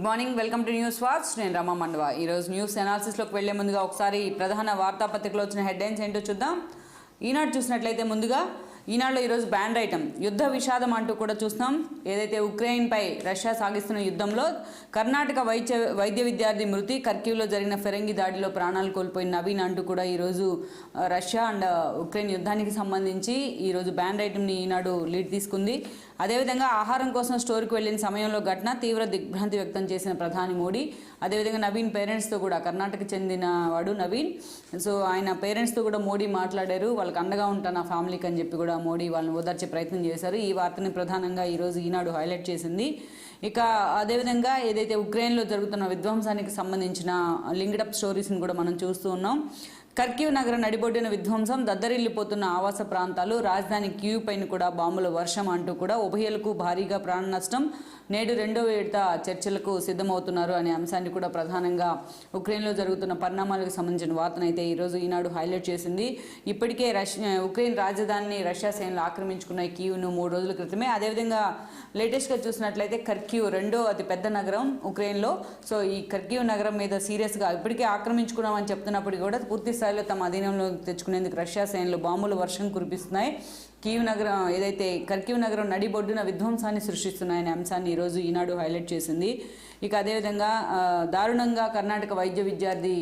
Good morning, welcome to news watch. నేను రమా మండవ. ఈరోజు news అనాలిసిస్లోకి వెళ్లే ముందుగా ఒకసారి ప్రధాన వార్తాపత్రికలో వచ్చిన హెడ్లైన్స్ ఏంటో చూద్దాం. ఈనాడు చూసినట్లయితే ముందుగా ఈనాడులో ఈరోజు బ్యాండ్ ఐటమ్ యుద్ధ విషాదం అంటూ కూడా చూస్తాం. ఏదైతే ఉక్రెయిన్పై రష్యా సాగిస్తున్న యుద్ధంలో కర్ణాటక వైద్య విద్యార్థి మృతి, కర్కీవ్లో జరిగిన ఫిరంగి దాడిలో ప్రాణాలు కోల్పోయిన నవీన్ అంటూ కూడా ఈరోజు రష్యా అండ్ ఉక్రెయిన్ యుద్ధానికి సంబంధించి ఈరోజు బ్యాండ్ ఐటమ్ని ఈనాడు లీడ్ తీసుకుంది. అదేవిధంగా ఆహారం కోసం స్టోర్కి వెళ్ళిన సమయంలో ఘటన తీవ్ర దిగ్భ్రాంతి వ్యక్తం చేసిన ప్రధాని మోడీ. అదేవిధంగా నవీన్ పేరెంట్స్తో కూడా, కర్ణాటక చెందిన వాడు నవీన్, సో ఆయన పేరెంట్స్తో కూడా మోడీ మాట్లాడారు. వాళ్ళకి అండగా ఉంటాను ఆ ఫ్యామిలీకి అని చెప్పి కూడా మోడీ వాళ్ళని ఓదార్చే ప్రయత్నం చేశారు. ఈ వార్తని ప్రధానంగా ఈరోజు ఈనాడు హైలైట్ చేసింది. ఇక అదేవిధంగా ఏదైతే ఉక్రెయిన్లో జరుగుతున్న విధ్వంసానికి సంబంధించిన లింక్డప్ స్టోరీస్ని కూడా మనం చూస్తూ ఉన్నాం. కర్కీవ్ నగర నడిబొడ్డిన విధ్వంసం, దద్దరిల్లిపోతున్న ఆవాస ప్రాంతాలు, రాజధాని కీవ్ పైన కూడా బాంబుల వర్షం అంటూ కూడా ఉభయలకు భారీగా ప్రాణ నష్టం, నేడు రెండో విడత చర్చలకు సిద్ధమవుతున్నారు అనే అంశాన్ని కూడా ప్రధానంగా ఉక్రెయిన్లో జరుగుతున్న పరిణామాలకు సంబంధించిన వార్తనైతే ఈరోజు ఈనాడు హైలైట్ చేసింది. ఇప్పటికే ఉక్రెయిన్ రాజధానిని రష్యా సైన్యాలు ఆక్రమించుకున్న కీవ్ను 3 రోజుల క్రితమే. అదేవిధంగా లేటెస్ట్గా చూసినట్లయితే కర్కీవ్ రెండో అతి పెద్ద నగరం ఉక్రెయిన్లో. సో ఈ కర్కీవ్ నగరం మీద సీరియస్గా ఇప్పటికే ఆక్రమించుకున్నామని చెప్తున్నప్పటికీ కూడా పూర్తి స్థాయిలో తమ అధీనంలో తెచ్చుకునేందుకు రష్యా సైన్యాలు బాంబుల వర్షం కురిపిస్తున్నాయి. కీవ్ నగరం ఏదైతే కర్కీవ్ నగరం నడిబొడ్డున విధ్వంసాన్ని సృష్టిస్తున్నాయనే అంశాన్ని ఈరోజు ఈనాడు హైలైట్ చేసింది. ఇక అదేవిధంగా దారుణంగా కర్ణాటక వైద్య విద్యార్థి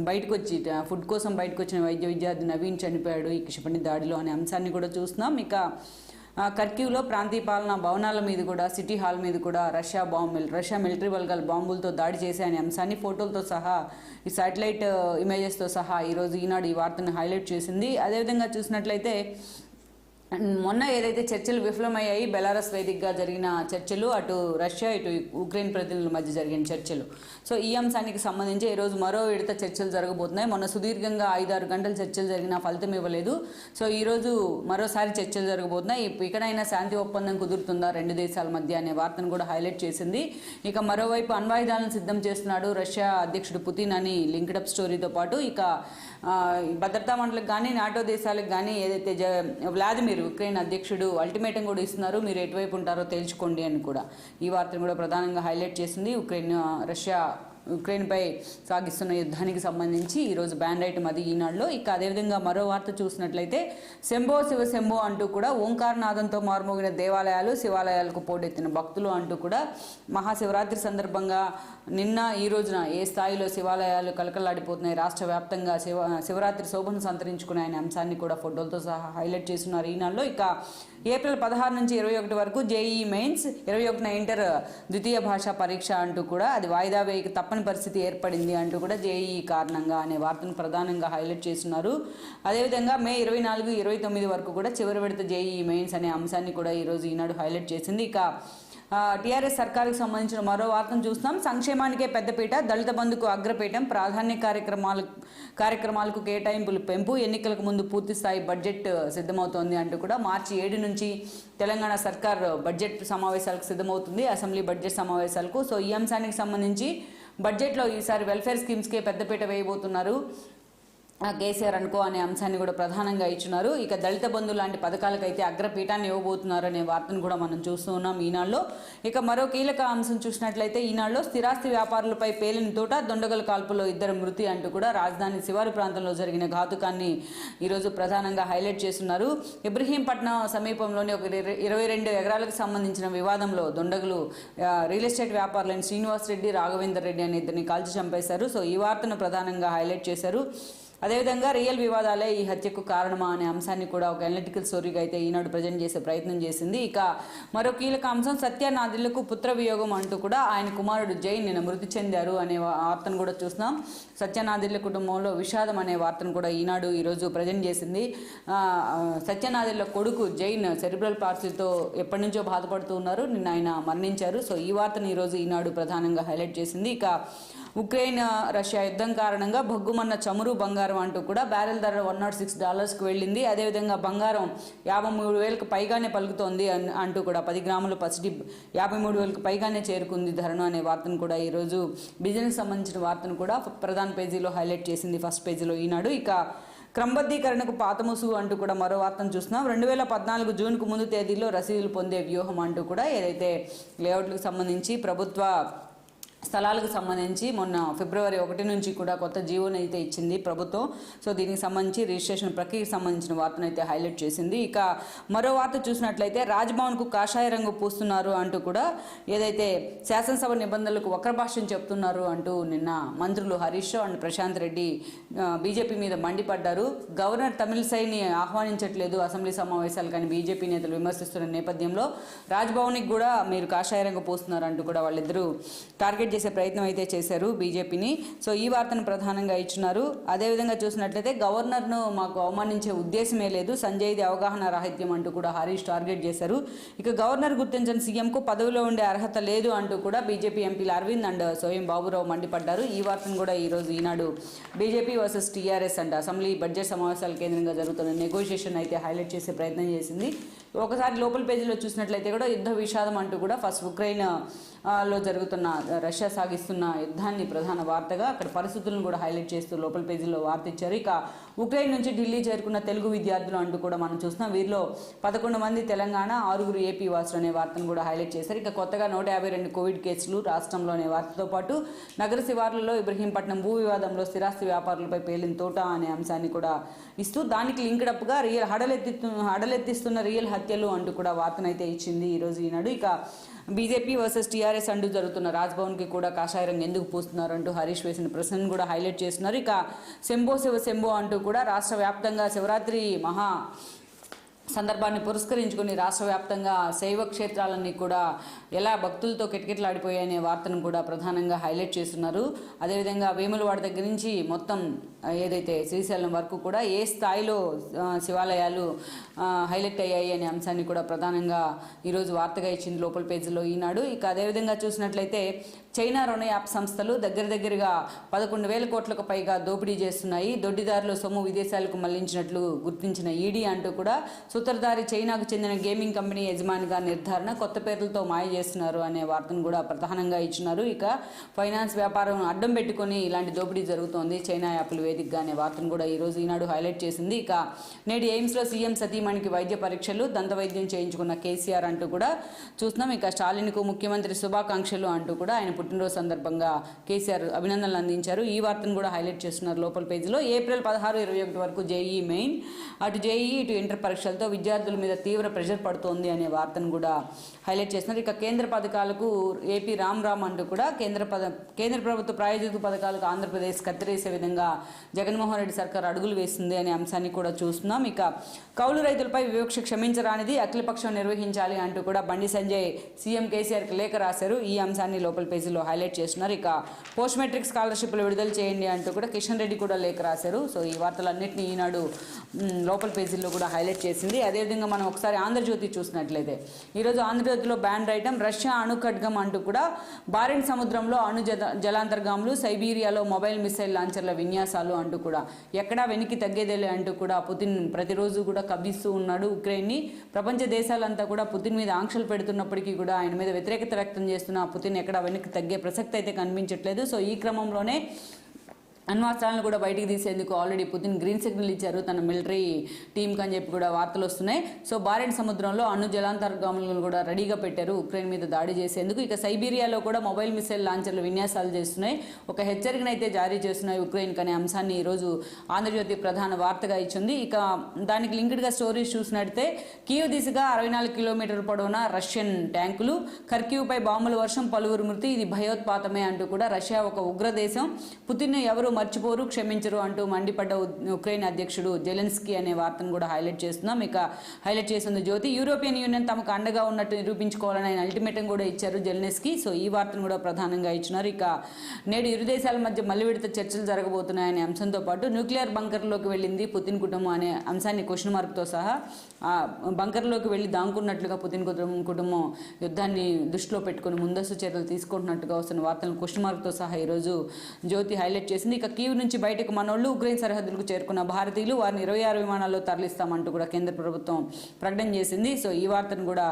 బయటకు వచ్చి ఫుడ్ కోసం బయటకు వచ్చిన వైద్య విద్యార్థి నవీన్ చనిపోయాడు ఈ క్షిపణి దాడిలో అనే అంశాన్ని కూడా చూస్తున్నాం. ఇక కర్కీవ్లో ప్రాంతీయ పాలనా భవనాల మీద కూడా, సిటీ హాల్ మీద కూడా రష్యా మిలిటరీ బలగాలు బాంబులతో దాడి చేసే అనే అంశాన్ని ఫోటోలతో సహా, ఈ శాటిలైట్ ఇమేజెస్తో సహా ఈరోజు ఈనాడు ఈ వార్తను హైలైట్ చేసింది. అదేవిధంగా చూసినట్లయితే మొన్న ఏదైతే చర్చలు విఫలమయ్యాయి, బెలారస్ వేదికగా జరిగిన చర్చలు, అటు రష్యా ఇటు ఉక్రెయిన్ ప్రతినిధుల మధ్య జరిగిన చర్చలు, సో ఈ అంశానికి సంబంధించి ఈరోజు మరో విడత చర్చలు జరగబోతున్నాయి. మొన్న సుదీర్ఘంగా 5-6 గంటల చర్చలు జరిగినా ఫలితం ఇవ్వలేదు. సో ఈరోజు మరోసారి చర్చలు జరగబోతున్నాయి. ఇకనైనా శాంతి ఒప్పందం కుదురుతుందా 2 దేశాల మధ్య అనే వార్తను కూడా హైలైట్ చేసింది. ఇక మరోవైపు అణ్వాయుధాలను సిద్ధం చేస్తున్నాడు రష్యా అధ్యక్షుడు పుతిన్ అని లింక్డప్ స్టోరీతో పాటు, ఇక భద్రతా మండలికి కానీ నాటో దేశాలకు కానీ ఏదైతే వ్లాదిమిర్ ఉక్రెయిన్ అధ్యక్షుడు అల్టిమేటం కూడా ఇస్తున్నారు, మీరు ఎటువైపు ఉంటారో తేల్చుకోండి అని కూడా ఈ వార్తను కూడా ప్రధానంగా హైలైట్ చేసింది. రష్యా ఉక్రెయిన్పై సాగిస్తున్న యుద్ధానికి సంబంధించి ఈరోజు బ్యాండ్ ఐటమ్ అది ఈనాడులో. ఇక అదేవిధంగా మరో వార్త చూసినట్లయితే శంభో శివ శంభో అంటూ కూడా ఓంకారనాదంతో మారుమోగిన దేవాలయాలు, శివాలయాలకు పోటెత్తిన భక్తులు అంటూ కూడా మహాశివరాత్రి సందర్భంగా నిన్న ఈ రోజున ఏ స్థాయిలో శివాలయాలు కలకలాడిపోతున్నాయి, రాష్ట్ర వ్యాప్తంగా శివరాత్రి శోభను సంతరించుకున్నాయనే అంశాన్ని కూడా ఫోటోలతో సహా హైలైట్ చేస్తున్నారు ఈనాడులో. ఇక ఏప్రిల్ 16 నుంచి 21 వరకు జేఈఈ మెయిన్స్, 21న ఇంటర్ ద్వితీయ భాషా పరీక్ష అంటూ కూడా అది వాయిదా వేయక తప్పని పరిస్థితి ఏర్పడింది అంటూ కూడా జేఈఈ కారణంగా అనే వార్తను ప్రధానంగా హైలైట్ చేస్తున్నారు. అదేవిధంగా మే 24-29 వరకు కూడా చివరి విడత జేఈఈ మెయిన్స్ అనే అంశాన్ని కూడా ఈరోజు ఈనాడు హైలైట్ చేసింది. ఇక టీఆర్ఎస్ సర్కారుకు సంబంధించిన మరో వార్తను చూస్తాం. సంక్షేమానికే పెద్దపీట, దళిత బంధుకు అగ్రపీఠం, ప్రాధాన్య కార్యక్రమాలకు కేటాయింపులు పెంపు, ఎన్నికలకు ముందు పూర్తి స్థాయి బడ్జెట్ సిద్ధమవుతోంది అంటూ కూడా మార్చి 7 నుంచి తెలంగాణ సర్కార్ బడ్జెట్ సమావేశాలకు సిద్ధమవుతుంది, అసెంబ్లీ బడ్జెట్ సమావేశాలకు. సో ఈ అంశానికి సంబంధించి బడ్జెట్లో ఈసారి వెల్ఫేర్ స్కీమ్స్కే పెద్దపీట వేయబోతున్నారు కేసీఆర్ అనుకో అనే అంశాన్ని కూడా ప్రధానంగా ఇచ్చున్నారు. ఇక దళిత బంధు లాంటి పథకాలకైతే అగ్రపీఠాన్ని ఇవ్వబోతున్నారు అనే వార్తను కూడా మనం చూస్తూ ఉన్నాం ఈనాడులో. ఇక మరో కీలక అంశం చూసినట్లయితే ఈనాడులో స్థిరాస్తి వ్యాపారులపై పేలిన తోట, దొండగల కాల్పులో 2 మృతి అంటూ కూడా రాజధాని శివారు ప్రాంతంలో జరిగిన ఘాతుకాన్ని ఈరోజు ప్రధానంగా హైలైట్ చేస్తున్నారు. ఇబ్రహీంపట్నం సమీపంలోని ఒక 22 ఎకరాలకు సంబంధించిన వివాదంలో దొండగలు రియల్ ఎస్టేట్ వ్యాపారులైన శ్రీనివాస్ రెడ్డి, రాఘవేందర్ రెడ్డి అనే ఇద్దరిని కాల్చి చంపేశారు. సో ఈ వార్తను ప్రధానంగా హైలైట్ చేశారు. అదేవిధంగా రియల్ వివాదాలే ఈ హత్యకు కారణమా అనే అంశాన్ని కూడా ఒక అనలిటికల్ స్టోరీగా అయితే ఈనాడు ప్రజెంట్ చేసే ప్రయత్నం చేసింది. ఇక మరో కీలక అంశం సత్యనాదిళ్లకు పుత్ర వియోగం అంటూ కూడా ఆయన కుమారుడు జైన్ నిన్న మృతి చెందారు అనే వార్తను కూడా చూస్తున్నాం. సత్యనాదిళ్ల కుటుంబంలో విషాదం అనే వార్తను కూడా ఈనాడు ఈరోజు ప్రజెంట్ చేసింది. సత్యనాదిళ్ల కొడుకు జైన్ సెరిబ్రల్ పాల్సీతో ఎప్పటి నుంచో బాధపడుతూ ఉన్నారు, నిన్న ఆయన మరణించారు. సో ఈ వార్తను ఈరోజు ఈనాడు ప్రధానంగా హైలైట్ చేసింది. ఇక ఉక్రెయిన్ రష్యా యుద్ధం కారణంగా భగ్గుమన్న చమురు బంగారం అంటూ కూడా బ్యారెల్ ధర $106కు వెళ్ళింది. అదేవిధంగా బంగారం 53,000కు పైగానే పలుకుతోంది అంటూ కూడా 10 గ్రాముల పసిడి 53,000కు పైగానే చేరుకుంది ధరను అనే వార్తను కూడా ఈరోజు బిజినెస్ సంబంధించిన వార్తను కూడా ప్రధాన పేజీలో హైలైట్ చేసింది, ఫస్ట్ పేజీలో ఈనాడు. ఇక క్రమబద్ధీకరణకు పాతముసు అంటూ కూడా మరో వార్తను చూస్తున్నాం. 2014 జూన్కు ముందు తేదీలో రసీదులు పొందే వ్యూహం అంటూ కూడా ఏదైతే లేఅవుట్లకు సంబంధించి ప్రభుత్వ స్థలాలకు సంబంధించి మొన్న ఫిబ్రవరి 1 నుంచి కూడా కొత్త జీవోని అయితే ఇచ్చింది ప్రభుత్వం. సో దీనికి సంబంధించి రిజిస్ట్రేషన్ ప్రక్రియకి సంబంధించిన వార్తను అయితే హైలైట్ చేసింది. ఇక మరో వార్త చూసినట్లయితే రాజ్భవన్కు కాషాయ రంగు పూస్తున్నారు అంటూ కూడా ఏదైతే శాసనసభ నిబంధనలకు వక్రభాష్యం చెప్తున్నారు అంటూ నిన్న మంత్రులు హరీష్ రావు అండ్ ప్రశాంత్ రెడ్డి బీజేపీ మీద మండిపడ్డారు. గవర్నర్ తమిళిసైని ఆహ్వానించట్లేదు అసెంబ్లీ సమావేశాలు కానీ బీజేపీ నేతలు విమర్శిస్తున్న నేపథ్యంలో రాజ్భవన్కి కూడా మీరు కాషాయ రంగు పూస్తున్నారు అంటూ కూడా వాళ్ళిద్దరూ టార్గెట్ చేసే ప్రయత్నం అయితే చేశారు బీజేపీని. సో ఈ వార్తను ప్రధానంగా ఇచ్చినారు. అదేవిధంగా చూసినట్లయితే గవర్నర్ను మాకు అవమానించే ఉద్దేశమే లేదు, సంజయ్ది అవగాహన రాహిత్యం అంటూ కూడా హరీష్ టార్గెట్ చేశారు. ఇక గవర్నర్ గుర్తించిన సీఎంకు పదవిలో ఉండే అర్హత లేదు అంటూ కూడా బీజేపీ ఎంపీలు అరవింద్ అండ్ సోయం బాబురావు మండిపడ్డారు. ఈ వార్తను కూడా ఈరోజు Eenadu BJP versus TRS and assembly budget సమావేశాల కేంద్రంగా జరుగుతున్న నెగోషియేషన్ అయితే హైలైట్ చేసే ప్రయత్నం చేసింది. ఒకసారి లోపల పేజీలో చూసినట్లయితే కూడా యుద్ధ విషాదం అంటూ కూడా ఫస్ట్ ఉక్రెయిన్ లో జరుగుతున్న రష్యా సాగిస్తున్న యుద్ధాన్ని ప్రధాన వార్తగా అక్కడ పరిస్థితులను కూడా హైలైట్ చేస్తూ లోపల పేజీలో వార్త ఇచ్చారు. ఇక ఉక్రెయిన్ నుంచి ఢిల్లీ చేరుకున్న తెలుగు విద్యార్థులు అంటూ కూడా మనం చూస్తున్నాం. వీరిలో 11 మంది తెలంగాణ, 6 ఏపీ వాసులు అనే వార్తను కూడా హైలైట్ చేశారు. ఇక కొత్తగా 152 కోవిడ్ కేసులు రాష్ట్రంలో అనే వార్తతో పాటు నగర శివార్లలో ఇబ్రహీంపట్నం భూ వివాదంలో స్థిరాస్తి వ్యాపారులపై పేలిన తోట అనే అంశాన్ని కూడా ఇస్తూ దానికి లింక్డ్ అప్గా హడలెత్తిస్తున్న రియల్ హత్యలు అంటూ కూడా వార్తనైతే ఇచ్చింది ఈరోజు ఈనాడు. ఇక బీజేపీ వర్సెస్ టీఆర్ఎస్ అంటూ జరుగుతున్న రాజ్భవన్కి కూడా కాషాయ రంగు ఎందుకు పూస్తున్నారు అంటూ హరీష్ వేసిన ప్రశ్నను కూడా హైలైట్ చేస్తున్నారు. ఇక శంభో శివ శంభో అంటూ కూడా రాష్ట్ర వ్యాప్తంగా శివరాత్రి మహా సందర్భాన్ని పురస్కరించుకుని రాష్ట్ర వ్యాప్తంగా శైవ క్షేత్రాలన్నీ కూడా ఎలా భక్తులతో కిటకిటలాడిపోయాయనే వార్తను కూడా ప్రధానంగా హైలైట్ చేస్తున్నారు. అదేవిధంగా వేములవాడ దగ్గర నుంచి మొత్తం ఏదైతే శ్రీశైలం వరకు కూడా ఏ స్థాయిలో శివాలయాలు హైలైట్ అయ్యాయి అనే అంశాన్ని కూడా ప్రధానంగా ఈరోజు వార్తగా ఇచ్చింది లోపల పేజీలో ఈనాడు. ఇక అదేవిధంగా చూసినట్లయితే చైనా రుణ యాప్ సంస్థలు దగ్గరగా 11,000 కోట్లకు పైగా దోపిడీ చేస్తున్నాయి, దొడ్డిదారులు సొమ్ము విదేశాలకు మళ్లించినట్లు గుర్తించిన ఈడీ అంటూ కూడా సూత్రధారి చైనాకు చెందిన గేమింగ్ కంపెనీ యజమానిగా నిర్ధారణ, కొత్త పేర్లతో మాయ చేస్తున్నారు అనే వార్తను కూడా ప్రధానంగా ఇచ్చినారు. ఇక ఫైనాన్స్ వ్యాపారం అడ్డం పెట్టుకొని ఇలాంటి దోపిడీ జరుగుతోంది చైనా యాప్ల వేదికగా అనే వార్తను కూడా ఈరోజు ఈనాడు హైలైట్ చేసింది. ఇక నేడు ఎయిమ్స్లో సీఎం సతీమణికి వైద్య పరీక్షలు, దంతవైద్యం చేయించుకున్న కేసీఆర్ అంటూ కూడా చూస్తున్నాం. ఇక స్టాలిన్కు ముఖ్యమంత్రి శుభాకాంక్షలు అంటూ కూడా ఆయన పుట్టినరోజు సందర్భంగా కేసీఆర్ అభినందనలు అందించారు. ఈ వార్తను కూడా హైలైట్ చేస్తున్నారు లోపల పేజీలో. ఏప్రిల్ 16, 21 వరకు జేఈ మెయిన్, అటు జేఈ ఇటు ఇంటర్ పరీక్షలతో విద్యార్థుల మీద తీవ్ర ప్రెషర్ పడుతోంది అనే వార్తను కూడా హైలైట్ చేస్తున్నారు. ఇక కేంద్ర పథకాలకు ఏపీ రామ్ అంటూ కూడా కేంద్ర ప్రభుత్వ ప్రాయోజిత పథకాలకు ఆంధ్రప్రదేశ్ కత్తిరేసే విధంగా జగన్మోహన్ రెడ్డి సర్కార్ అడుగులు వేస్తుంది అనే అంశాన్ని కూడా చూస్తున్నాం. ఇక కౌలు రైతులపై వివక్ష క్షమించరానిది, అఖిలపక్షం నిర్వహించాలి అంటూ కూడా బండి సంజయ్ సీఎం కేసీఆర్కి లేఖ రాశారు. ఈ అంశాన్ని లోపల పేజీలో హైలైట్ చేస్తున్నారు. ఇక పోస్ట్ మెట్రిక్ స్కాలర్షిప్లు విడుదల చేయండి అంటూ కూడా కిషన్ రెడ్డి కూడా లేఖ రాశారు. సో ఈ వార్తలన్నింటినీ ఈనాడు లోపల పేజీల్లో కూడా హైలైట్ చేసింది. అదేవిధంగా మనం ఒకసారి ఆంధ్రజ్యోతి చూసినట్లయితే ఈరోజు ఆంధ్రజ్యోతిలో బ్యాన్ రైటం, రష్యా అణు ఖడ్గం అంటూ కూడా బారెన్ సముద్రంలో అణు జలాంతర్గాములు, సైబీరియాలో మొబైల్ మిసైల్ లాంచర్ల విన్యాసాలు అంటూ కూడా ఎక్కడా వెనక్కి తగ్గేదేలే అంటూ కూడా పుతిన్ ప్రతిరోజు కూడా కవ్విస్తూ ఉన్నాడు ఉక్రెయిన్ని. ప్రపంచ దేశాలంతా కూడా పుతిన్ మీద ఆంక్షలు పెడుతున్నప్పటికీ కూడా ఆయన మీద వ్యతిరేకత వ్యక్తం చేస్తున్న పుతిన్ ఎక్కడా వెనక్కి తగ్గే ప్రసక్తి అయితే కనిపించట్లేదు. సో ఈ క్రమంలోనే అణ్వాస్త్రాలను కూడా బయటికి తీసేందుకు ఆల్రెడీ పుతిన్ గ్రీన్ సిగ్నల్ ఇచ్చారు తన మిలిటరీ టీంకి అని చెప్పి కూడా వార్తలు వస్తున్నాయి. సో బారెన్ సముద్రంలో అణు జలాంతర్గాములను కూడా రెడీగా పెట్టారు ఉక్రెయిన్ మీద దాడి చేసేందుకు. ఇక సైబీరియాలో కూడా మొబైల్ మిసైల్ లాంచర్లు విన్యాసాలు చేస్తున్నాయి, ఒక హెచ్చరికనైతే జారీ చేస్తున్నాయి ఉక్రెయిన్కి అనే అంశాన్ని ఈరోజు ఆంధ్రజ్యోతి ప్రధాన వార్తగా ఇచ్చింది. ఇక దానికి లింక్డ్గా స్టోరీస్ చూసినట్టే కీవ్ దిశగా 64 కిలోమీటర్ల పొడవున రష్యన్ ట్యాంకులు, ఖర్కీవ్పై బాంబుల వర్షం, పలువురు మృతి, ఇది భయోత్పాతమే అంటూ కూడా రష్యా ఒక ఉగ్రదేశం, పుతిన్ ఎవరు మర్చిపోరు క్షమించరు అంటూ మండిపడ్డ ఉక్రెయిన్ అధ్యక్షుడు జెలెన్స్కీ అనే వార్తను కూడా హైలైట్ చేస్తున్నాం. ఇక హైలైట్ చేస్తుంది జ్యోతి. యూరోపియన్ యూనియన్ తమకు అండగా ఉన్నట్టు నిరూపించుకోవాలని ఆయన అల్టిమేటం కూడా ఇచ్చారు జెలెన్స్కీ. సో ఈ వార్తను కూడా ప్రధానంగా ఇచ్చినారు. ఇక నేడు ఇరు దేశాల మధ్య మళ్ళీ విడత చర్చలు జరగబోతున్నాయనే అంశంతో పాటు న్యూక్లియర్ బంకర్లోకి వెళ్ళింది పుతిన్ కుటుంబం అనే అంశాన్ని క్వశ్చన్ మార్క్తో సహా బంకర్లోకి వెళ్ళి దాంకున్నట్లుగా పుతిన్ కుటుంబం యుద్ధాన్ని దృష్టిలో పెట్టుకుని ముందస్తు చర్యలు తీసుకుంటున్నట్టుగా వస్తున్న వార్తలను క్వశ్చన్ మార్క్తో సహా ఈరోజు జ్యోతి హైలైట్ చేసింది. ఇక కీవ్ నుంచి బయటకు మనోళ్ళు ఉక్రెయిన్ సరిహద్దులకు చేరుకున్న భారతీయులు వారిని 26 విమానాల్లో తరలిస్తామంటూ కూడా కేంద్ర ప్రభుత్వం ప్రకటన చేసింది. సో ఈ వార్తను కూడా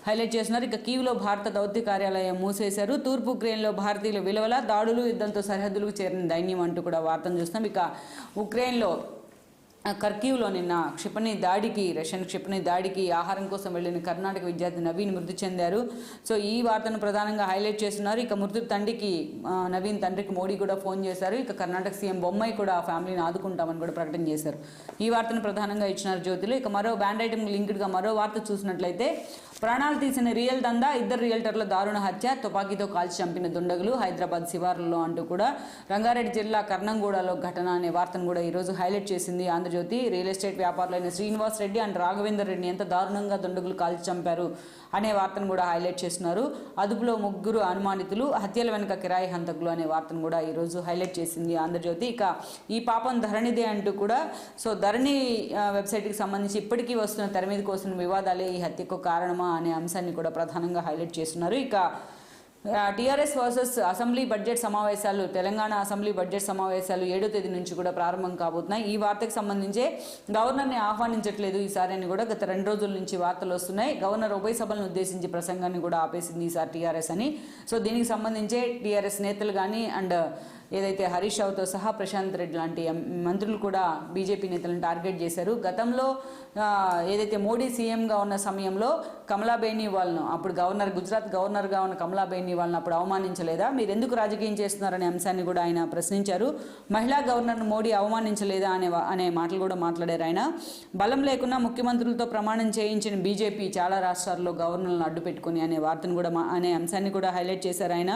హైలైట్ చేస్తున్నారు. ఇక కీవ్లో భారత దౌత్య కార్యాలయం మూసేశారు, తూర్పు ఉక్రెయిన్లో భారతీయుల విలువల దాడులు యుద్ధంతో సరిహద్దులకు చేరిన దైన్యం అంటూ కూడా వార్తను చూస్తాం. ఇక ఉక్రెయిన్లో కర్కీవ్లో నిన్న రష్యన్ క్షిపణి దాడికి ఆహారం కోసం వెళ్ళిన కర్ణాటక విద్యార్థి నవీన్ మృతి చెందారు. సో ఈ వార్తను ప్రధానంగా హైలైట్ చేస్తున్నారు. ఇక మృతుడి నవీన్ తండ్రికి మోడీ కూడా ఫోన్ చేశారు. ఇక కర్ణాటక సీఎం బొమ్మాయి కూడా ఆ ఫ్యామిలీని ఆదుకుంటామని కూడా ప్రకటన చేశారు. ఈ వార్తను ప్రధానంగా ఇచ్చినారు జ్యోతిలో. ఇక మరో బ్యాండ్ ఐటమ్ లింక్డ్గా మరో వార్త చూసినట్లయితే, ప్రాణాలు తీసిన రియల్ దందా, 2 రియల్టర్ల దారుణ హత్య, తుపాకీతో కాల్చి చంపిన దుండగులు హైదరాబాద్ శివార్లలో అంటూ కూడా రంగారెడ్డి జిల్లా కర్నంగూడలో ఘటన అనే వార్తను కూడా ఈరోజు హైలైట్ చేసింది ఆంధ్రజ్యోతి. రియల్ ఎస్టేట్ వ్యాపారులైన శ్రీనివాస్ రెడ్డి అండ్ రాఘవేందర్ రెడ్డిని ఎంత దారుణంగా దుండగులు కాల్చి చంపారు అనే వార్తను కూడా హైలైట్ చేస్తున్నారు. అదుపులో 3 అనుమానితులు, హత్యల వెనుక కిరాయి హంతకులు అనే వార్తను కూడా ఈరోజు హైలైట్ చేసింది ఆంధ్రజ్యోతి. ఇక ఈ పాపం ధరణిదే అంటూ కూడా, సో ధరణి వెబ్సైట్కి సంబంధించి ఇప్పటికీ వస్తున్న తెర మీదకి వస్తున్న వివాదాలే ఈ హత్యకు కారణమా అనే అంశాన్ని కూడా ప్రధానంగా హైలైట్ చేస్తున్నారు. ఇక టీఆర్ఎస్ వర్సెస్ అసెంబ్లీ బడ్జెట్ సమావేశాలు, తెలంగాణ అసెంబ్లీ బడ్జెట్ సమావేశాలు 7వ తేదీ నుంచి కూడా ప్రారంభం కాబోతున్నాయి. ఈ వార్తకు సంబంధించే గవర్నర్ని ఆహ్వానించట్లేదు ఈసారి అని కూడా గత 2 రోజుల నుంచి వార్తలు వస్తున్నాయి. గవర్నర్ ఉభయ సభలను ఉద్దేశించి ప్రసంగాన్ని కూడా ఆపేసింది ఈసారి టీఆర్ఎస్ అని. సో దీనికి సంబంధించే టీఆర్ఎస్ నేతలు కానీ అండ్ ఏదైతే హరీష్ రావుతో సహా ప్రశాంత్ రెడ్డి లాంటి మంత్రులు కూడా బీజేపీ నేతలను టార్గెట్ చేశారు. గతంలో ఏదైతే మోడీ సీఎంగా ఉన్న సమయంలో కమలా బేనీవాల్ను, అప్పుడు గుజరాత్ గవర్నర్గా ఉన్న కమలా బేనీవాల్ను అప్పుడు అవమానించలేదా, మీరు ఎందుకు రాజకీయం చేస్తున్నారనే అంశాన్ని కూడా ఆయన ప్రశ్నించారు. మహిళా గవర్నర్ను మోడీ అవమానించలేదా అనే మాటలు కూడా మాట్లాడారు ఆయన. బలం లేకున్నా ముఖ్యమంత్రులతో ప్రమాణం చేయించిన బీజేపీ చాలా రాష్ట్రాల్లో గవర్నర్లను అడ్డు పెట్టుకుని అనే వార్తను కూడా అనే అంశాన్ని కూడా హైలైట్ చేశారు ఆయన.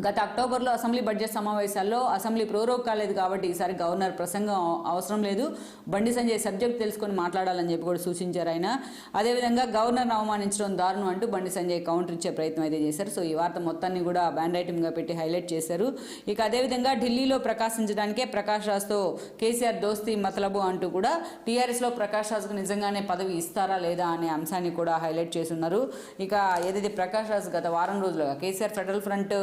గత అక్టోబర్లో అసెంబ్లీ బడ్జెట్ సమావేశాల్లో అసెంబ్లీ ప్రోరోగ్ కాలేదు కాబట్టి ఈసారి గవర్నర్ ప్రసంగం అవసరం లేదు, బండి సంజయ్ సబ్జెక్ట్ తెలుసుకొని మాట్లాడాలని చెప్పి కూడా సూచించారు ఆయన. అదేవిధంగా గవర్నర్ను అవమానించడం దారుణం అంటూ బండి సంజయ్ కౌంటర్ ఇచ్చే ప్రయత్నం అయితే చేశారు. సో ఈ వార్త మొత్తాన్ని కూడా బ్యాండ్ ఐటమ్గా పెట్టి హైలైట్ చేశారు. ఇక అదేవిధంగా ఢిల్లీలో ప్రకాశించడానికే ప్రకాష్ రాజ్తో కేసీఆర్ దోస్తీ మతలబు అంటూ కూడా టీఆర్ఎస్లో ప్రకాష్ రాజ్కు నిజంగానే పదవి ఇస్తారా లేదా అనే అంశాన్ని కూడా హైలైట్ చేస్తున్నారు. ఇక ఏదైతే ప్రకాష్ రాజ్ గత వారం రోజులుగా కేసీఆర్ ఫెడరల్ ఫ్రంట్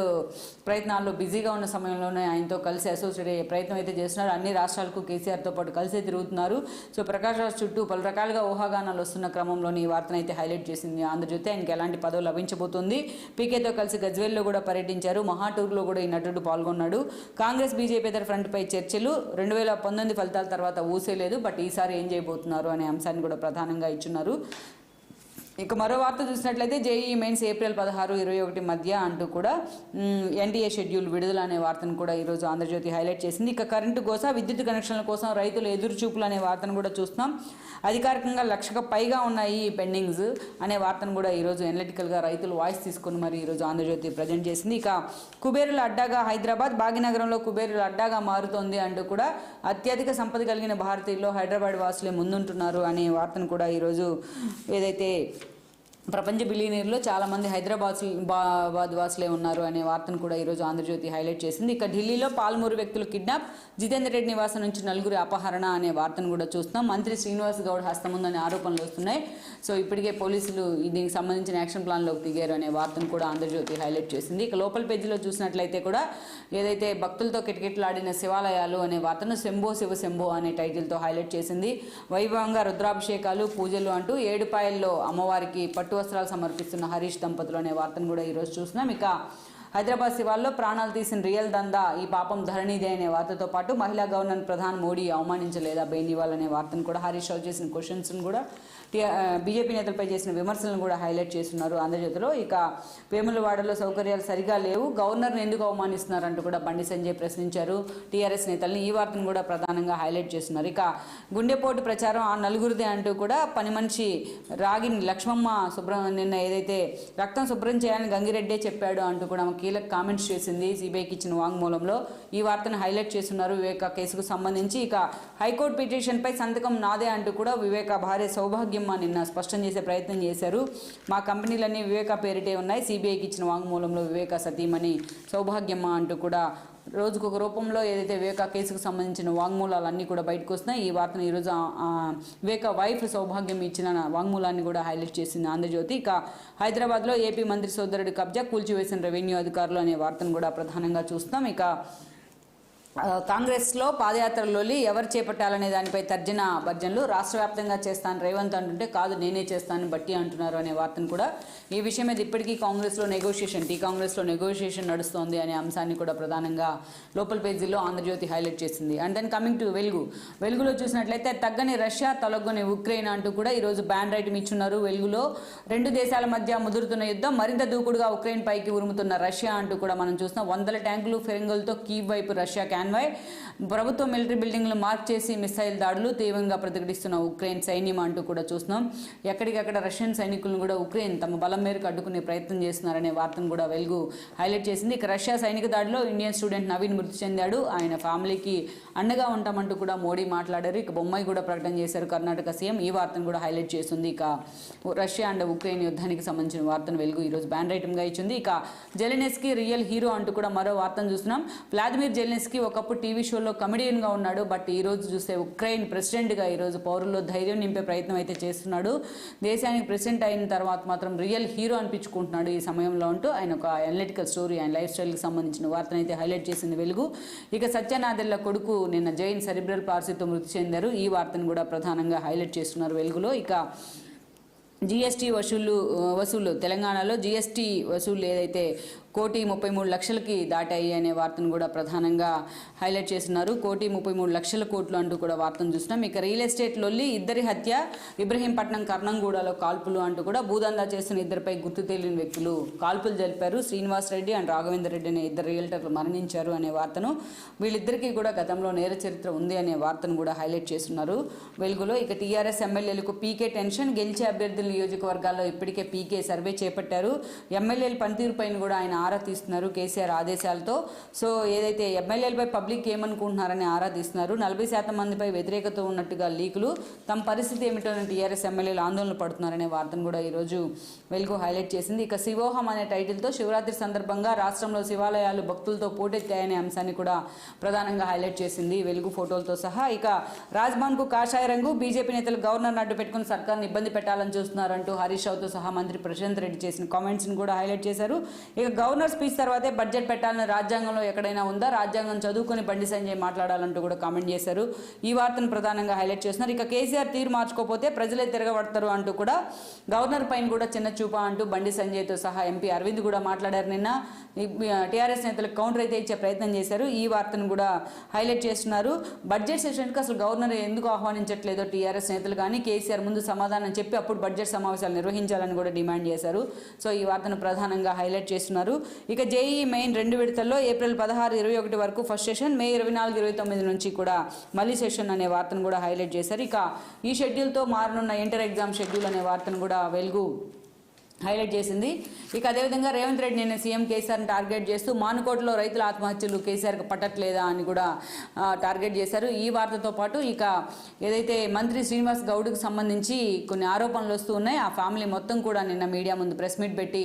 ప్రయత్నాల్లో బిజీగా ఉన్న సమయంలోనే ఆయనతో కలిసి అసోసియేట్ అయ్యే ప్రయత్నం అయితే చేస్తున్నారు. అన్ని రాష్ట్రాలకు కేసీఆర్తో పాటు కలిసే తిరుగుతున్నారు. సో ప్రకాష్ రాజ్ చుట్టూ పలు రకాలుగా ఊహాగానాలు వస్తున్న క్రమంలోని ఈ వార్తను అయితే హైలైట్ చేసింది ఆంధ్రజ్యోతి. ఆయనకి ఎలాంటి పదవి లభించబోతుంది. పీకేతో కలిసి గజ్వేల్లో కూడా పర్యటించారు. మహాటూర్లో కూడా ఈ నటుడు పాల్గొన్నాడు. కాంగ్రెస్ బీజేపీతర ఫ్రంట్పై చర్చలు 2019 ఫలితాల తర్వాత ఊసేలేదు, బట్ ఈసారి ఏం చేయబోతున్నారు అనే అంశాన్ని కూడా ప్రధానంగా ఇచ్చున్నారు. ఇక మరో వార్త చూసినట్లయితే జేఈఈ మెయిన్స్ ఏప్రిల్ 16-21 మధ్య అంటూ కూడా ఎన్టీఏ షెడ్యూల్ విడుదల అనే వార్తను కూడా ఈరోజు ఆంధ్రజ్యోతి హైలైట్ చేసింది. ఇక కరెంటు కోసం విద్యుత్ కనెక్షన్ల కోసం రైతులు ఎదురుచూపులు అనే వార్తను కూడా చూస్తున్నాం. అధికారికంగా 1,00,000కు పైగా ఉన్నాయి ఈ పెండింగ్స్ అనే వార్తను కూడా ఈరోజు ఎనలిటికల్గా రైతులు వాయిస్ తీసుకుని మరి ఈరోజు ఆంధ్రజ్యోతి ప్రజెంట్ చేసింది. ఇక కుబేరుల అడ్డాగా హైదరాబాద్, భాగ్యనగరంలో కుబేరుల అడ్డాగా మారుతోంది అంటూ కూడా అత్యధిక సంపద కలిగిన భారతీయుల్లో హైదరాబాద్ వాసులే ముందుంటున్నారు అనే వార్తను కూడా ఈరోజు ఏదైతే ప్రపంచ బిలియనీర్లో చాలామంది హైదరాబాద్ వాసులే ఉన్నారు అనే వార్తను కూడా ఈరోజు ఆంధ్రజ్యోతి హైలైట్ చేసింది. ఇక ఢిల్లీలో పాల్మూరు వ్యక్తులు కిడ్నాప్, జితేందర్ రెడ్డి నివాసం నుంచి 4 అపహరణ అనే వార్తను కూడా చూస్తున్నాం. మంత్రి శ్రీనివాస్ గౌడ్ హస్తముందనే ఆరోపణలు వస్తున్నాయి. సో ఇప్పటికే పోలీసులు దీనికి సంబంధించిన యాక్షన్ ప్లాన్లోకి దిగారు అనే వార్తను కూడా ఆంధ్రజ్యోతి హైలైట్ చేసింది. ఇక లోపల పేజీలో చూసినట్లయితే కూడా ఏదైతే భక్తులతో కిటకిటలాడిన శివాలయాలు అనే వార్తను శంభో శివ శంభో అనే టైటిల్తో హైలైట్ చేసింది. వైభవంగా రుద్రాభిషేకాలు, పూజలు అంటూ ఏడుపాయల్లో అమ్మవారికి పట్టు వస్త్రాలు సమర్పిస్తున్న హరీష్ దంపతులు అనే వార్తను కూడా ఈరోజు చూస్తున్నాం. ఇక హైదరాబాద్ శివార్లో ప్రాణాలు తీసిన రియల్ దందా, ఈ పాపం ధరణిదే అనే వార్తతో పాటు మహిళా గవర్నర్ ప్రధాని మోడీ అవమానించలేదా బేనీవాల్ అనే వార్తను కూడా, హరీష్ రావు చేసిన క్వశ్చన్స్ను కూడా, బీజేపీ నేతలపై చేసిన విమర్శలను కూడా హైలైట్ చేస్తున్నారు ఆంధ్రజ్యోతిలో. ఇక వేములవాడలో సౌకర్యాలు సరిగా లేవు, గవర్నర్ని ఎందుకు అవమానిస్తున్నారంటూ కూడా బండి సంజయ్ ప్రశ్నించారు టీఆర్ఎస్ నేతల్ని. ఈ వార్తను కూడా ప్రధానంగా హైలైట్ చేస్తున్నారు. ఇక గుండెపోటు ప్రచారం ఆ నలుగురిదే అంటూ కూడా పని మనిషి రాగిని లక్ష్మమ్మ నిన్న ఏదైతే రక్తం శుభ్రం చేయాలని గంగిరెడ్డే చెప్పాడు అంటూ కూడా కీలక కామెంట్స్ చేసింది సిబిఐకి ఇచ్చిన వాంగ్మూలంలో. ఈ వార్తను హైలైట్ చేస్తున్నారు వివేక కేసుకు సంబంధించి. ఇక హైకోర్టు పిటిషన్పై సంతకం నాదే అంటూ కూడా వివేక భార్య సౌభాగ్యమ్మ నిన్న స్పష్టం చేసే ప్రయత్నం చేశారు. మా కంపెనీలన్నీ వివేక పేరిటే ఉన్నాయి, సిబిఐకి ఇచ్చిన వాంగ్మూలంలో వివేక సతీమణి సౌభాగ్యమ్మ అంటూ కూడా రోజుకొక రూపంలో ఏదైతే వివేక కేసుకు సంబంధించిన వాంగ్మూలాలన్నీ కూడా బయటకు వస్తున్నాయి. ఈ వార్తను ఈరోజు వివేక వైఫ్ సౌభాగ్యం ఇచ్చిన వాంగ్మూలాన్ని కూడా హైలైట్ చేసింది ఆంధ్రజ్యోతి. ఇక హైదరాబాద్లో ఏపీ మంత్రి సోదరుడి కబ్జా, కూల్చివేసిన రెవెన్యూ అధికారులు అనే వార్తను కూడా ప్రధానంగా చూస్తాం. ఇక కాంగ్రెస్లో పాదయాత్రలోని ఎవరు చేపట్టాలనే దానిపై తర్జన భర్జనలు. రాష్ట్ర వ్యాప్తంగా చేస్తాను రేవంత్ అంటుంటే కాదు నేనే చేస్తాను బట్టి అంటున్నారు అనే వార్తను కూడా ఈ విషయం మీద ఇప్పటికీ కాంగ్రెస్లో నెగోషియేషన్ నడుస్తోంది అనే అంశాన్ని కూడా ప్రధానంగా లోపల పేజీలో ఆంధ్రజ్యోతి హైలైట్ చేసింది. అండ్ దెన్ కమింగ్ టు వెలుగులో చూసినట్లయితే తగ్గని రష్యా తొలగని ఉక్రెయిన్ అంటూ కూడా ఈరోజు బ్యాన్ రైట్ ఇచ్చున్నారు. వెలుగులో రెండు దేశాల మధ్య ముదురుతున్న యుద్ధం మరింత దూకుడుగా ఉక్రెయిన్ పైకి ఉరుముతున్న రష్యా అంటూ కూడా మనం చూస్తున్నాం. 100 ట్యాంకులు ఫిరంగులతో కీవ్ వైపు రష్యా ప్రభుత్వ మిలిటరీ బిల్డింగ్లు మార్క్ చేసి మిసైల్ దాడులు తీవ్రంగా ప్రతిఘటిస్తున్న ఉక్రెయిన్ సైన్యం అంటూ కూడా చూస్తున్నాం. ఎక్కడికక్కడ రష్యన్ సైనికులను కూడా ఉక్రెయిన్ తమ బలం మేరకు అడ్డుకునే ప్రయత్నం చేస్తున్నారనే వార్తను కూడా వెలుగు హైలైట్ చేసింది. ఇక రష్యా సైనిక దాడిలో ఇండియన్ స్టూడెంట్ నవీన్ మృతి చెందాడు. ఆయన ఫ్యామిలీకి అండగా ఉంటామంటూ కూడా మోడీ మాట్లాడారు. ఇక బొమ్మాయి కూడా ప్రకటన చేశారు కర్ణాటక సీఎం. ఈ వార్తను కూడా హైలైట్ చేస్తుంది. ఇక రష్యా అండ్ ఉక్రెయిన్ యుద్ధానికి సంబంధించిన వార్తను వెలుగు ఈరోజు బ్యాన్ రైటంగా ఇచ్చింది. ఇక జెలెన్స్కీ రియల్ హీరో అంటూ కూడా మరో వార్తను చూస్తున్నాం. వ్లాదిమిర్ జెలెన్స్కీ ఒకప్పుడు టీవీ షోలో కమెడియన్గా ఉన్నాడు. బట్ ఈ రోజు చూస్తే ఉక్రెయిన్ ప్రెసిడెంట్గా ఈరోజు పౌరుల్లో ధైర్యం నింపే ప్రయత్నం అయితే చేస్తున్నాడు. దేశానికి ప్రెసిడెంట్ అయిన తర్వాత మాత్రం రియల్ హీరో అనిపించుకుంటున్నాడు ఈ సమయంలో అంటూ ఆయన ఒక అనలిటికల్ స్టోరీ ఆయన లైఫ్ స్టైల్కి సంబంధించిన వార్తను అయితే హైలైట్ చేసింది వెలుగు. ఇక సత్యనాదెల్ల కొడుకు నిన్న జైన్ సెరిబ్రల్ పాల్సీతో మృతి చెందారు. ఈ వార్తను కూడా ప్రధానంగా హైలైట్ చేస్తున్నారు వెలుగులో. ఇక జీఎస్టీ వసూలు తెలంగాణలో జీఎస్టీ వసూలు ఏదైతే 1,33,00,000కి దాటాయి అనే వార్తను కూడా ప్రధానంగా హైలైట్ చేస్తున్నారు. 1,33,00,000 అంటూ కూడా వార్తను చూస్తున్నాం. ఇక రియల్ ఎస్టేట్ లొల్లి ఇద్దరి హత్య ఇబ్రహీంపట్నం కర్నంగూడలో కాల్పులు అంటూ కూడా భూదందా చేస్తున్న ఇద్దరిపై గుర్తు తెలియని వ్యక్తులు కాల్పులు జరిపారు. శ్రీనివాస్ రెడ్డి అండ్ రాఘవేందర్ రెడ్డి అనే ఇద్దరు రియల్టర్లు మరణించారు అనే వార్తను వీళ్ళిద్దరికీ కూడా గతంలో నేర చరిత్ర ఉంది అనే వార్తను కూడా హైలైట్ చేస్తున్నారు వెలుగులో. ఇక టీఆర్ఎస్ ఎమ్మెల్యేలకు పీకే టెన్షన్. గెలిచే అభ్యర్థుల నియోజకవర్గాల్లో ఇప్పటికే పీకే సర్వే చేపట్టారు. ఎమ్మెల్యేల పనితీరుపైన కూడా ఆయన ఆరా తీస్తున్నారు కేసీఆర్ ఆదేశాలతో. సో ఏదైతే ఎమ్మెల్యేలపై పబ్లిక్ ఏమనుకుంటున్నారని ఆరా తీస్తున్నారు. 40% మందిపై వ్యతిరేకత ఉన్నట్టుగా లీకులు. తమ పరిస్థితి ఏమిటో టీఆర్ఎస్ ఎమ్మెల్యేలు ఆందోళన పడుతున్నారనే వార్తను కూడా ఈరోజు వెలుగు హైలైట్ చేసింది. ఇక శివోహం అనే టైటిల్తో శివరాత్రి సందర్భంగా రాష్ట్రంలో శివాలయాలు భక్తులతో పోటెత్తాయనే అంశాన్ని కూడా ప్రధానంగా హైలైట్ చేసింది వెలుగు ఫోటోలతో సహా. ఇక రాజ్భవన్కు కాషాయ రంగు. బీజేపీ నేతలు గవర్నర్ అడ్డు పెట్టుకుని సర్కార్ని ఇబ్బంది పెట్టాలని చూస్తున్నారంటూ హరీష్ రావుతో సహా మంత్రి ప్రశాంత్ రెడ్డి చేసిన కామెంట్స్ని కూడా హైలైట్ చేశారు. ఇక గవర్నర్ స్పీచ్ తర్వాతే బడ్జెట్ పెట్టాలని రాజ్యాంగంలో ఎక్కడైనా ఉందా? రాజ్యాంగం చదువుకొని బండి సంజయ్ మాట్లాడాలంటూ కూడా కామెంట్ చేశారు. ఈ వార్తను ప్రధానంగా హైలైట్ చేస్తున్నారు. ఇక కేసీఆర్ తీరు మార్చుకోకపోతే ప్రజలే తిరగబడతారు అంటూ కూడా గవర్నర్ పైన కూడా చిన్న చూపా అంటూ బండి సంజయ్తో సహా ఎంపీ అరవింద్ కూడా మాట్లాడారు. నిన్న టీఆర్ఎస్ నేతలకు కౌంటర్ అయితే ఇచ్చే ప్రయత్నం చేశారు. ఈ వార్తను కూడా హైలైట్ చేస్తున్నారు. బడ్జెట్ సెషన్కి అసలు గవర్నర్ ఎందుకు ఆహ్వానించట్లేదో టీఆర్ఎస్ నేతలు కానీ కేసీఆర్ ముందు సమాధానం చెప్పి అప్పుడు బడ్జెట్ సమావేశాలు నిర్వహించాలని కూడా డిమాండ్ చేశారు. సో ఈ వార్తను ప్రధానంగా హైలైట్ చేస్తున్నారు. ఇక జేఈఈ మెయిన్ 2 విడతల్లో ఏప్రిల్ 16, 21 వరకు ఫస్ట్ సెషన్, మే 24, 29 నుంచి కూడా మళ్ళీ సెషన్ అనే వార్తను కూడా హైలైట్ చేశారు. ఇక ఈ షెడ్యూల్తో మారనున్న ఇంటర్ ఎగ్జామ్ షెడ్యూల్ అనే వార్తను కూడా వెలుగు హైలైట్ చేసింది. ఇక అదేవిధంగా రేవంత్ రెడ్డి నిన్న సీఎం కేసీఆర్ని టార్గెట్ చేస్తూ మానుకోటలో రైతుల ఆత్మహత్యలు కేసీఆర్కి పట్టట్లేదా అని కూడా టార్గెట్ చేశారు. ఈ వార్తతో పాటు ఇక ఏదైతే మంత్రి శ్రీనివాస్ గౌడ్కి సంబంధించి కొన్ని ఆరోపణలు వస్తూ ఉన్నాయి, ఆ ఫ్యామిలీ మొత్తం కూడా నిన్న మీడియా ముందు ప్రెస్ మీట్ పెట్టి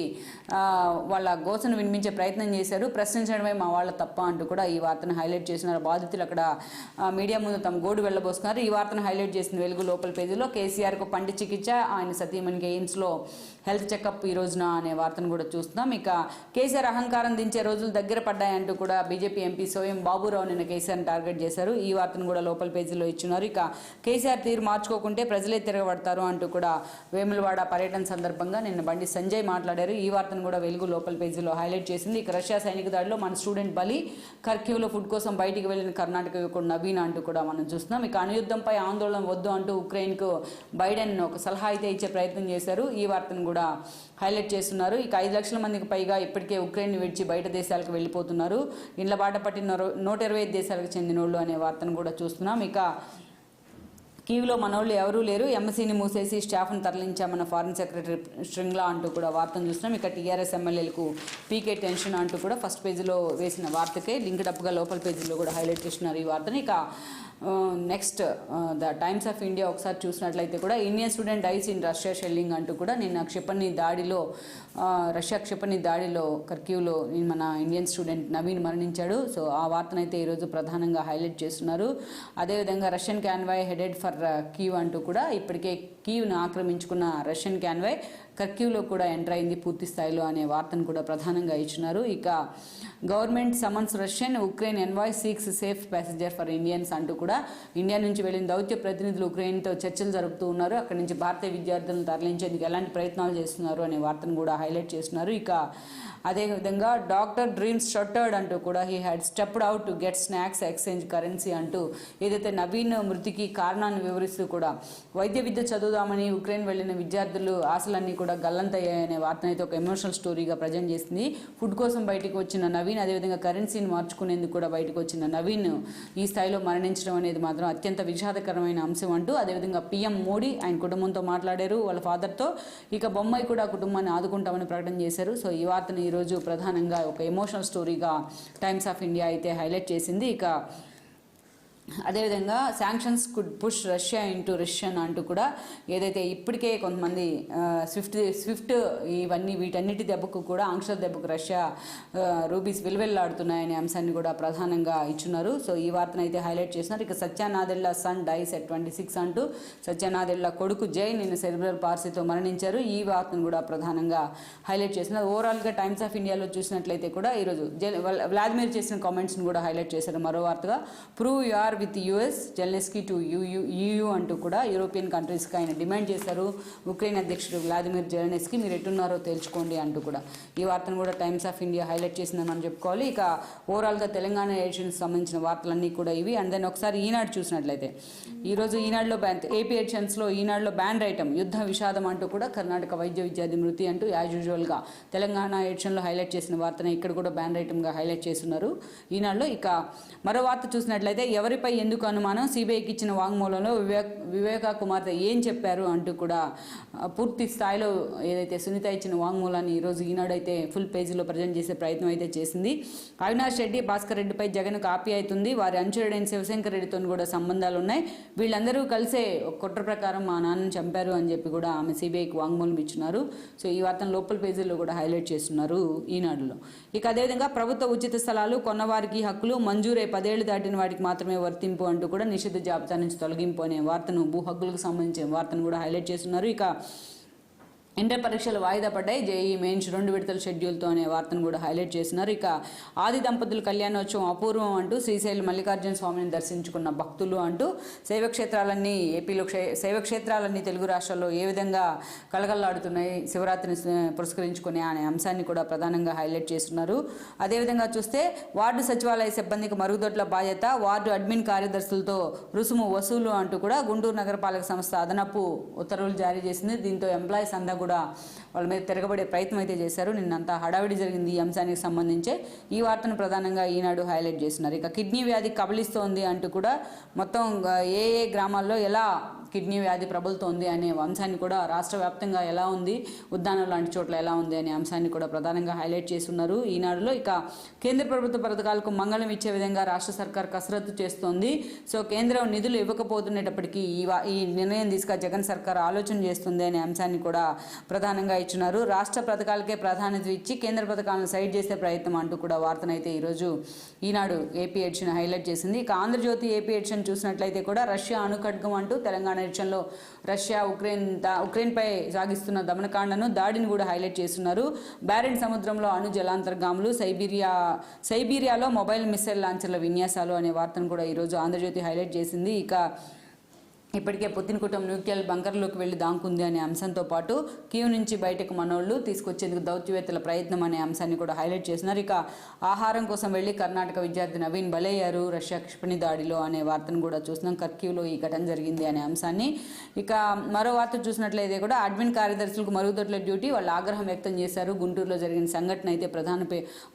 వాళ్ళ గోసను వినిపించే ప్రయత్నం చేశారు. ప్రశ్నించడమే మా వాళ్ళ తప్ప అంటూ కూడా ఈ వార్తను హైలైట్ చేస్తున్నారు. బాధితులు అక్కడ మీడియా ముందు తమ గోడు వెళ్ళబోస్తున్నారు. ఈ వార్తను హైలైట్ చేసిన వెలుగు లోపల పేజీలో కేసీఆర్కు పంటి చికిత్స, ఆయన సతీమణికి ఎయిమ్స్లో హెల్త్ చెకప్ ఈ రోజున అనే వార్తను కూడా చూస్తున్నాం. ఇక కేసీఆర్ అహంకారం దించే రోజులు దగ్గర పడ్డాయంటూ కూడా బీజేపీ ఎంపీ సోయం బాబురావు నిన్న కేసీఆర్ని టార్గెట్ చేశారు. ఈ వార్తను కూడా లోపల పేజీలో ఇచ్చున్నారు. ఇక కేసీఆర్ తీరు మార్చుకోకుంటే ప్రజలే తిరగబడతారు అంటూ కూడా వేములవాడ పర్యటన సందర్భంగా నిన్న బండి సంజయ్ మాట్లాడారు. ఈ వార్తను కూడా వెలుగు లోపల పేజీలో హైలైట్ చేసింది. ఇక రష్యా సైనిక దాడిలో మన స్టూడెంట్ బలి, కర్క్యూలో ఫుడ్ కోసం బయటికి వెళ్లిన కర్ణాటక యువకుడు నవీన్ అంటూ కూడా మనం చూస్తున్నాం. ఇక అణుయుద్ధంపై ఆందోళన వద్దు అంటూ ఉక్రెయిన్కు బైడెన్ ఒక సలహా అయితే ఇచ్చే ప్రయత్నం చేశారు. ఈ వార్తను కూడా హైలైట్ చేస్తున్నారు. ఇక 5 లక్షల మందికి పైగా ఇప్పటికే ఉక్రెయిన్ విడిచి బయట దేశాలకు వెళ్ళిపోతున్నారు. ఇండ్ల బాట పట్టిన 125 దేశాలకు చెందినోళ్ళు అనే వార్తను కూడా చూస్తున్నాం. ఇక కీవ్లో మనోళ్ళు ఎవరూ లేరు, ఎంబసీని మూసేసి స్టాఫ్ను తరలించామన్న ఫారిన్ సెక్రటరీ శ్రింగ్లా అంటూ కూడా వార్తను చూస్తున్నాం. ఇక టీఆర్ఎస్ ఎమ్మెల్యేలకు పీకే టెన్షన్ అంటూ కూడా ఫస్ట్ పేజీలో వేసిన వార్తకే లింక్డ్ అప్గా లోపల పేజీలో కూడా హైలైట్ చేస్తున్నారు ఈ వార్తని. ఇక next the times of India ఒకసారి చూసినట్లయితే కూడా Indian student dice in Russia shelling అంటూ కూడా నిన్న రష్యా క్షిపణి దాడిలో కర్క్యూలో మన ఇండియన్ స్టూడెంట్ నవీన్ మరణించాడు. సో ఆ వార్తనైతే ఈరోజు ప్రధానంగా హైలైట్ చేస్తున్నారు. అదేవిధంగా Russian convoy headed for Kyiv అంటూ కూడా ఇప్పటికే కీవ్ను ఆక్రమించుకున్న రష్యన్ కాన్వాయ్ కర్క్యూవ్లో కూడా ఎంటర్ అయింది పూర్తి స్థాయిలో అనే వార్తను కూడా ప్రధానంగా ఇచ్చినారు. ఇక government summons Russian Ukraine envoy seeks safe passenger for Indians అంటూ కూడా ఇండియా నుంచి వెళ్ళిన దౌత్య ప్రతినిధులు ఉక్రెయిన్తో చర్చలు జరుపుతూ ఉన్నారు. అక్కడి నుంచి భారతీయ విద్యార్థులను తరలించేందుకు ఎలాంటి ప్రయత్నాలు చేస్తున్నారు అనే వార్తను కూడా హైలైట్ చేస్తున్నారు. ఇక అదేవిధంగా డాక్టర్ డ్రీమ్స్ షట్టర్డ్ అంటూ కూడా he had stepped out to get snacks exchange currency అంటూ ఏదైతే నవీన్ మృతికి కారణాన్ని వివరిస్తూ కూడా వైద్య విద్య చదువుదామని ఉక్రెయిన్ వెళ్ళిన విద్యార్థులు ఆశలన్నీ కూడా గల్లంతయ్యాయనే వార్తను అయితే ఒక ఎమోషనల్ స్టోరీగా ప్రజెంట్ చేసింది. ఫుడ్ కోసం బయటకు వచ్చిన నవీన్, అదేవిధంగా కరెన్సీని మార్చుకునేందుకు కూడా బయటకు వచ్చిన నవీన్ ఈ స్థాయిలో మరణించడం అనేది మాత్రం అత్యంత విషాదకరమైన అంశం అంటూ అదేవిధంగా పీఎం మోడీ ఆయన కుటుంబంతో మాట్లాడారు, వాళ్ళ ఫాదర్తో. ఇక బొమ్మాయి కూడా కుటుంబాన్ని ఆదుకుంటామని ప్రకటన చేశారు. సో ఈ వార్తను ఈరోజు ప్రధానంగా ఒక ఎమోషనల్ స్టోరీగా టైమ్స్ ఆఫ్ ఇండియా అయితే హైలైట్ చేసింది. ఇక అదేవిధంగా sanctions could push Russia into Russian అంటూ కూడా ఏదైతే ఇప్పటికే కొంతమంది స్విఫ్ట్ ఇవన్నీ వీటన్నిటి దెబ్బకు కూడా ఆంక్షల దెబ్బకు రష్యా రూబీస్ విలువెల్లాడుతున్నాయనే అంశాన్ని కూడా ప్రధానంగా ఇచ్చున్నారు. సో ఈ వార్తను అయితే హైలైట్ చేస్తున్నారు. ఇక సత్యానాదెళ్ల సన్ డైస్ ఎట్ 26 అంటూ సత్యానాదెళ్ల కొడుకు జై నిన్న సెరిబ్రల్ పార్సీతో మరణించారు. ఈ వార్తను కూడా ప్రధానంగా హైలైట్ చేస్తున్నారు. ఓవరాల్గా టైమ్స్ ఆఫ్ ఇండియాలో చూసినట్లయితే కూడా ఈరోజు వ్లాదిమిర్ చేసిన కామెంట్స్ని కూడా హైలైట్ చేశారు. మరో వార్తగా prove you're with us Zelensky to EU అంటూ కూడా యూరోపియన్ కంట్రీస్కి ఆయన డిమాండ్ చేశారు. ఉక్రెయిన్ అధ్యక్షుడు వ్లాదిమిర్ జెలెన్స్కీ మీరు ఎట్టున్నారో తెలుసుకోండి అంటూ కూడా ఈ వార్తను కూడా టైమ్స్ ఆఫ్ ఇండియా హైలైట్ చేసిందని మనం చెప్పుకోవాలి. ఇక ఓవరాల్గా తెలంగాణ ఎడిషన్కి సంబంధించిన వార్తలన్నీ కూడా ఇవి. అండ్ దెన్ ఒకసారి ఈనాడు చూసినట్లయితే ఈరోజు ఈనాడులో ఏపీ ఎడిషన్స్లో ఈనాడులో బ్యాండ్ ఐటమ్ యుద్ధ విషాదం అంటూ కూడా కర్ణాటక వైద్య విద్యార్థి మృతి అంటూ యాజ్ యూజువల్గా తెలంగాణ ఎడిషన్లో హైలైట్ చేసిన వార్తను ఇక్కడ కూడా బ్యాండ్ ఐటమ్గా హైలైట్ చేస్తున్నారు ఈనాడులో. ఇక మరో వార్త చూసినట్లయితే ఎవరిపై ఎందుకు అనుమానం, సిబిఐకి ఇచ్చిన వాంగ్మూలంలో వివేకా కుమార్తె ఏం చెప్పారు అంటూ కూడా పూర్తి స్థాయిలో ఏదైతే సునీత ఇచ్చిన వాంగ్మూలాన్ని ఈరోజు ఈనాడు అయితే ఫుల్ పేజీలో ప్రజెంట్ చేసే ప్రయత్నం అయితే చేసింది. అవినాష్ రెడ్డి, భాస్కర్ రెడ్డిపై జగన్కు ఆప్యాయతుంది, వారి అనుచరుడైన శివశంకర్ రెడ్డితో కూడా సంబంధాలు ఉన్నాయి, వీళ్ళందరూ కలిసే ఒక కుట్ర ప్రకారం మా నాన్నని చంపారు అని చెప్పి కూడా ఆమె సిబిఐకి వాంగ్మూలం ఇచ్చినారు. సో ఈ వార్తను లోపల పేజీలో కూడా హైలైట్ చేస్తున్నారు ఈనాడులో. ఇక అదేవిధంగా ప్రభుత్వ ఉచిత స్థలాలు కొన్నవారికి హక్కులు మంజూరై 10 ఏళ్లు దాటిన వాటికి మాత్రమే వర్తింపు అంటూ కూడా నిషిద్ధ జాబితా నుంచి తొలగింపు అనే వార్తను భూ హక్కులకు సంబంధించిన వార్తను కూడా హైలైట్ చేస్తున్నారు. ఇక ఇంటర్ పరీక్షలు వాయిదా పడ్డాయి, జేఈ మెయిన్స్ 2 విడతల షెడ్యూల్తో అనే వార్తను కూడా హైలైట్ చేస్తున్నారు. ఇక ఆది దంపతుల కళ్యాణోత్సవం అపూర్వం అంటూ శ్రీశైలం మల్లికార్జున స్వామిని దర్శించుకున్న భక్తులు అంటూ శైవక్షేత్రాలన్నీ ఏపీలో శైవక్షేత్రాలన్నీ తెలుగు రాష్ట్రాల్లో ఏ విధంగా కలకల్లాడుతున్నాయి శివరాత్రిని పురస్కరించుకునే అనే అంశాన్ని కూడా ప్రధానంగా హైలైట్ చేస్తున్నారు. అదేవిధంగా చూస్తే వార్డు సచివాలయ సిబ్బందికి మరుగుదొడ్ల బాధ్యత, వార్డు అడ్మిన్ కార్యదర్శులతో రుసుము వసూలు అంటూ కూడా గుంటూరు నగరపాలక సంస్థ అదనపు ఉత్తర్వులు జారీ చేసింది. దీంతో ఎంప్లాయీస్ అంతా కూడా వాళ్ళ మీద తిరగబడే ప్రయత్నం అయితే చేశారు. నిన్నంతా హడావిడి జరిగింది ఈ అంశానికి సంబంధించే. ఈ వార్తను ప్రధానంగా ఈనాడు హైలైట్ చేస్తున్నారు. ఇక కిడ్నీ వ్యాధి కబలిస్తోంది అంటూ కూడా మొత్తం ఏ గ్రామాల్లో ఎలా కిడ్నీ వ్యాధి ప్రబలుతోంది అనే అంశాన్ని కూడా రాష్ట్ర వ్యాప్తంగా ఎలా ఉంది, ఉద్దానం లాంటి చోట్ల ఎలా ఉంది అనే అంశాన్ని కూడా ప్రధానంగా హైలైట్ చేస్తున్నారు ఈనాడులో. ఇక కేంద్ర ప్రభుత్వ పథకాలకు మంగళం ఇచ్చే విధంగా రాష్ట్ర సర్కార్ కసరత్తు చేస్తోంది. సో కేంద్రం నిధులు ఇవ్వకపోతున్నప్పటికీ ఈ నిర్ణయం తీసుక జగన్ సర్కార్ ఆలోచన చేస్తుంది అనే అంశాన్ని కూడా ప్రధానంగా ఇచ్చినారు. రాష్ట్ర పథకాలకే ప్రాధాన్యత ఇచ్చి కేంద్ర పథకాలను సైడ్ చేసే ప్రయత్నం అంటూ కూడా వార్తనైతే ఈరోజు ఈనాడు ఏపీ ఎడిషన్ హైలైట్ చేసింది. ఇక ఆంధ్రజ్యోతి ఏపీ ఎడిషన్ చూసినట్లయితే కూడా రష్యా అణుఖడ్గం అంటూ తెలంగాణ ఎడిషన్లో రష్యా ఉక్రెయిన్పై సాగిస్తున్న దమనకాండను దాడిని కూడా హైలైట్ చేస్తున్నారు. బ్యారెంట్ సముద్రంలో అణు జలాంతర్గాములు, సైబీరియాలో మొబైల్ మిసైల్ లాంచర్ల విన్యాసాలు అనే వార్తను కూడా ఈరోజు ఆంధ్రజ్యోతి హైలైట్ చేసింది. ఇక ఇప్పటికే పుతిన్ కుటుంబం న్యూక్లియర్ బంకర్లోకి వెళ్లి దాంకుంది అనే అంశంతో పాటు కీవ్ నుంచి బయటకు మనోళ్లు తీసుకొచ్చేందుకు దౌత్యవేత్తల ప్రయత్నం అనే అంశాన్ని కూడా హైలైట్ చేస్తున్నారు. ఇక ఆహారం కోసం వెళ్లి కర్ణాటక విద్యార్థి నవీన్ బలయ్యారు రష్యా క్షిపణి దాడిలో అనే వార్తను కూడా చూస్తున్నాం. కర్క్యూవ్లో ఈ ఘటన జరిగింది అనే అంశాన్ని. ఇక మరో వార్త చూసినట్లయితే కూడా అడ్మిన్ కార్యదర్శులకు మరుగుదొడ్ల డ్యూటీ, వాళ్ళు ఆగ్రహం వ్యక్తం చేశారు. గుంటూరులో జరిగిన సంఘటన అయితే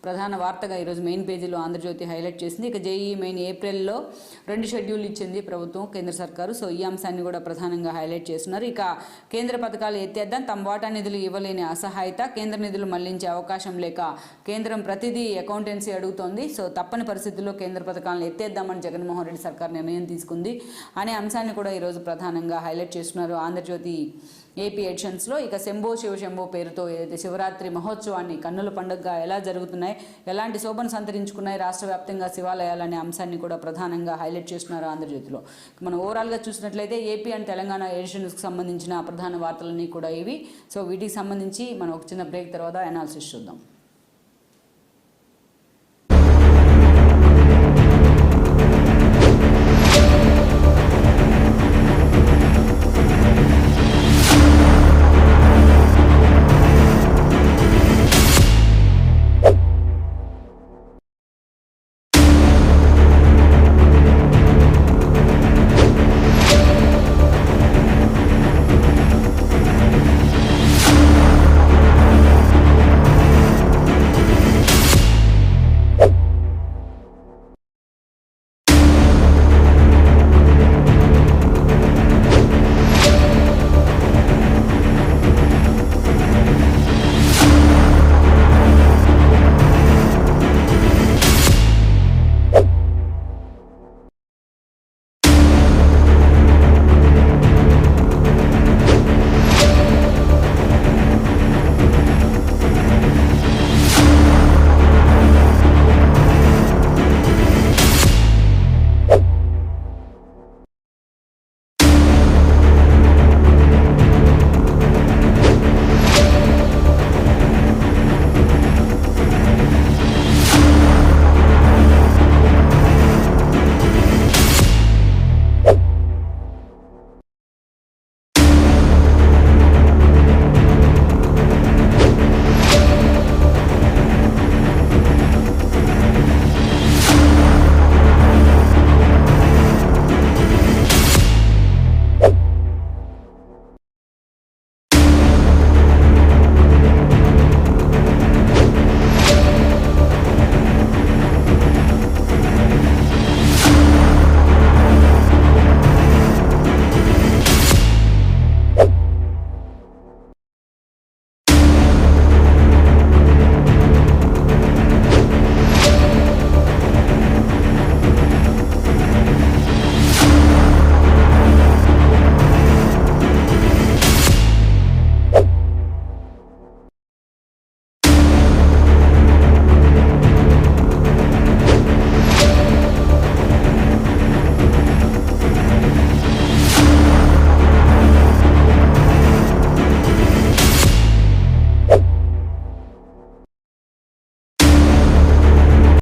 ప్రధాన వార్తగా ఈరోజు మెయిన్ పేజీలో ఆంధ్రజ్యోతి హైలైట్ చేసింది. ఇక జేఈ మెయిన్ ఏప్రిల్లో 2 షెడ్యూల్ ఇచ్చింది ప్రభుత్వం కేంద్ర సర్కారు. సో ఈ అంశాన్ని కూడా ప్రధానంగా హైలైట్ చేస్తున్నారు. ఇక కేంద్ర పథకాలు ఎత్తేద్దాం, తమ వాటా నిధులు ఇవ్వలేని అసహాయత, కేంద్ర నిధులు మళ్లించే అవకాశం లేక కేంద్రం ప్రతిదీ అకౌంటెన్సీ అడుగుతోంది. సో తప్పని పరిస్థితుల్లో కేంద్ర పథకాలను ఎత్తేద్దామని జగన్మోహన్ రెడ్డి సర్కార్ నిర్ణయం తీసుకుంది అనే అంశాన్ని కూడా ఈరోజు ప్రధానంగా హైలైట్ చేస్తున్నారు ఆంధ్రజ్యోతి ఏపీ ఎడిషన్స్లో. ఇక శంభో శివశంభో పేరుతో ఏదైతే శివరాత్రి మహోత్సవాన్ని కన్నుల పండుగగా ఎలా జరుగుతున్నాయి, ఎలాంటి శోభను సంతరించుకున్నాయి రాష్ట్ర వ్యాప్తంగా శివాలయాలనే అంశాన్ని కూడా ప్రధానంగా హైలైట్ చేస్తున్నారు ఆంధ్రజ్యోతిలో. మనం ఓవరాల్గా చూసినట్లయితే ఏపీ అండ్ తెలంగాణ ఎడిషన్స్కి సంబంధించిన ప్రధాన వార్తలన్నీ కూడా ఇవి. సో వీటికి సంబంధించి మనం ఒక చిన్న బ్రేక్ తర్వాత అనాలిసిస్ చూద్దాం.